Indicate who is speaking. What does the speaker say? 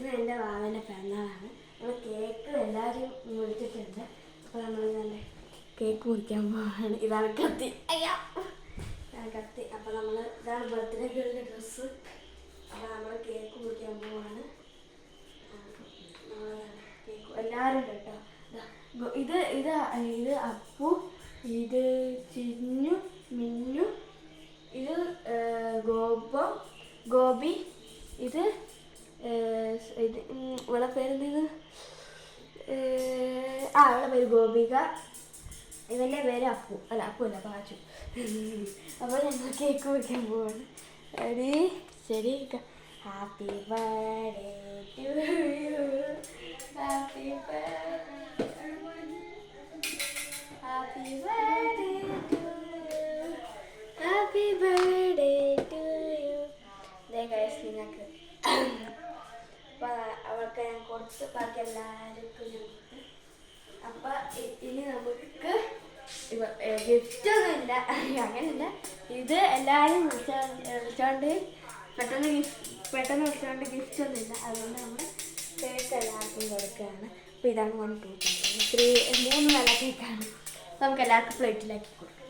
Speaker 1: ഇന്ന് എൻ്റെ വാവൻ്റെ പിറന്നാളാണ്. നമ്മൾ കേക്ക് എല്ലാവരും മുറിച്ചിട്ടുണ്ട്. അപ്പോൾ നമ്മൾ നല്ല കേക്ക് മുറിക്കാൻ പോവാണ്. ഇതാണ് കത്തി. അയ്യാ, ഇതാണ് കത്തി. അപ്പോൾ നമ്മൾ ഇതാണ് ബർത്ത്ഡേ ഗേളിൻ്റെ ഡ്രസ്സ്. അപ്പോൾ നമ്മൾ കേക്ക് മുറിക്കാൻ പോവാണ്. നമ്മളതാണ് കേക്ക് എല്ലാവരും ഉണ്ട് കേട്ടോ. ഇത് ഇത് ഇത് അപ്പു, ഇത് ചിന്നു, മിന്നു, ഇത് ഗോപി, ഇത് ഇത് ഇവളെ പേരെന്ത്? ഇവളുടെ പേര് ഗോപിക, ഇവൻ്റെ പേര് അപ്പു. അല്ല, അപ്പു അല്ല, പാച്ചു. അപ്പോൾ ഞങ്ങൾ കേക്ക് മുറിക്കാൻ പോവാണ്. ശരി. Happy birthday to you, happy birthday, happy birthday to you, happy birthday to you. നിങ്ങൾക്ക് അപ്പോൾ അവൾക്ക് ഞാൻ കൊടുത്ത് ബാക്കി എല്ലാവർക്കും ഞാൻ കൊടുത്ത്. അപ്പം ഇനി നമുക്ക് ഗിഫ്റ്റൊന്നുമില്ല, അങ്ങനെയല്ല. ഇത് എല്ലാവരും വിളിച്ചോണ്ട് പെട്ടെന്ന് വിളിച്ചോണ്ട് ഗിഫ്റ്റൊന്നുമില്ല. അതുകൊണ്ട് നമ്മൾ കേക്ക് എല്ലാവർക്കും കൊടുക്കുകയാണ്. അപ്പോൾ ഇതാണ് 1 2 3 3 നല്ല കേക്കാണ്. നമുക്ക് എല്ലാവർക്കും പ്ലേറ്റിലാക്കി കൊടുക്കാം.